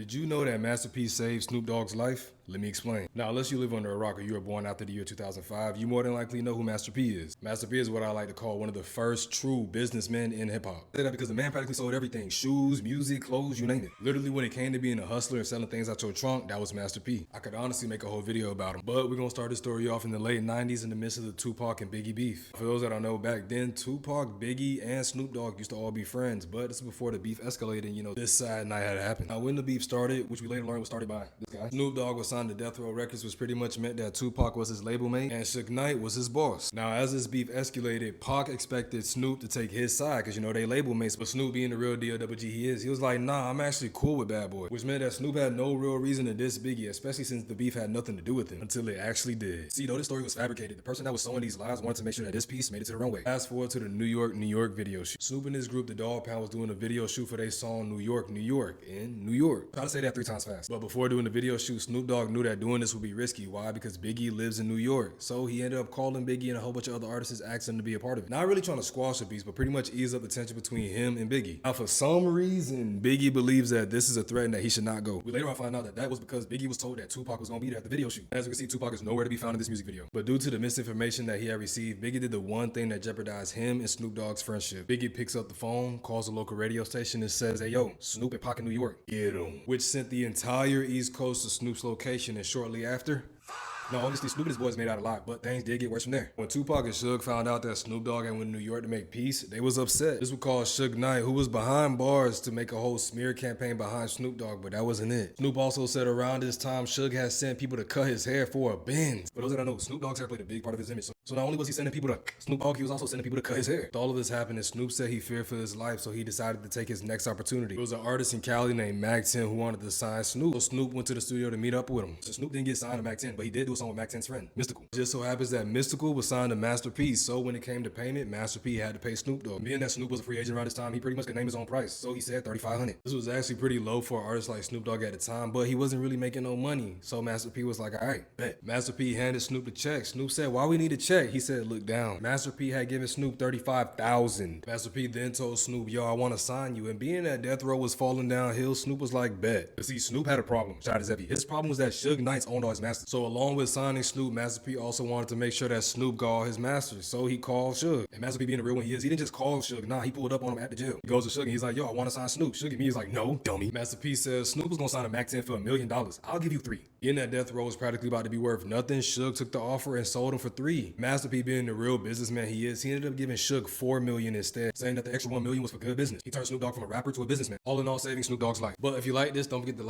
Did you know that Master P saved Snoop Dogg's life? Let me explain. Now, unless you live under a rock or you were born after the year 2005, you more than likely know who Master P is. Master P is what I like to call one of the first true businessmen in hip hop. I say that because the man practically sold everything: shoes, music, clothes, you name it. Literally, when it came to being a hustler and selling things out your trunk, that was Master P. I could honestly make a whole video about him, but we're gonna start this story off in the late 90s in the midst of the Tupac and Biggie beef. For those that don't know, back then, Tupac, Biggie, and Snoop Dogg used to all be friends, but this is before the beef escalated and, this sad night had happened. Now, when the beef started, which we later learned was started by this guy, Snoop Dogg was signed to Death Row Records, which pretty much meant that Tupac was his label mate and Suge Knight was his boss. Now, as this beef escalated, Pac expected Snoop to take his side because, they label mates, but Snoop being the real DOWG he is, he was like, nah, I'm actually cool with Bad Boy, which meant that Snoop had no real reason to diss Biggie, especially since the beef had nothing to do with him, until it actually did. See, though this story was fabricated, the person that was sowing these lies wanted to make sure that this piece made it to the runway. Fast forward to the New York video shoot. Snoop and his group, the Dogg Pound, was doing a video shoot for their song New York, in New York. Try to say that 3 times fast. But before doing the video shoot, Snoop Dogg knew that doing this would be risky. Why? Because Biggie lives in New York. So he ended up calling Biggie and a whole bunch of other artists asking him to be a part of it. Not really trying to squash the beef, but pretty much ease up the tension between him and Biggie. Now, for some reason, Biggie believes that this is a threat and that he should not go. We later on find out that that was because Biggie was told that Tupac was going to be there at the video shoot. As we can see, Tupac is nowhere to be found in this music video. But due to the misinformation that he had received, Biggie did the one thing that jeopardized him and Snoop Dogg's friendship. Biggie picks up the phone, calls a local radio station and says, hey yo, Snoop and Pac in New York, get him. Which sent the entire East Coast to Snoop's location, and shortly after, now, honestly, Snoop and his boys made out a lot, but things did get worse from there. When Tupac and Suge found out that Snoop Dogg had went to New York to make peace, they was upset. This would cause Suge Knight, who was behind bars, to make a whole smear campaign behind Snoop Dogg, but that wasn't it. Snoop also said around this time, Suge had sent people to cut his hair for a Benz. For those that don't know, Snoop Dogg's hair played a big part of his image. So not only was he sending people to Snoop Dogg, he was also sending people to cut his hair. All of this happened, and Snoop said he feared for his life, so he decided to take his next opportunity. There was an artist in Cali named Mac 10 who wanted to sign Snoop. So Snoop went to the studio to meet up with him. So Snoop didn't get signed to Mac 10, but he did do a song with Mac 10's friend, Mystical. It just so happens that Mystical was signed to Master P, so when it came to payment, Master P had to pay Snoop Dogg. Being that Snoop was a free agent around this time, he pretty much could name his own price, so he said $3,500. This was actually pretty low for an artist like Snoop Dogg at the time, but he wasn't really making no money, so Master P was like, alright, bet. Master P handed Snoop the check. Snoop said, why we need a check? He said, look down. Master P had given Snoop $35,000. Master P then told Snoop, yo, I want to sign you, and being that Death Row was falling downhill, Snoop was like, bet. But see, Snoop had a problem. Shout out to Zeppy. His problem was that Suge Knight's owned all his masters. So along with signing Snoop, Master P also wanted to make sure that Snoop got all his masters, so he called Suge. And Master P being the real one he is, he didn't just call Suge. Nah, he pulled up on him at the jail. He goes to Suge and he's like, yo, I want to sign Snoop. Suge and me is like, no, dummy. Master P says Snoop was gonna sign a Mac 10 for $1 million. I'll give you 3. In that Death Row was practically about to be worth nothing, Suge took the offer and sold him for 3. Master P being the real businessman he is, he ended up giving Suge $4 million instead, saying that the extra $1 million was for good business. He turned Snoop Dogg from a rapper to a businessman. All in all, saving Snoop Dogg's life. But if you like this, don't forget to like,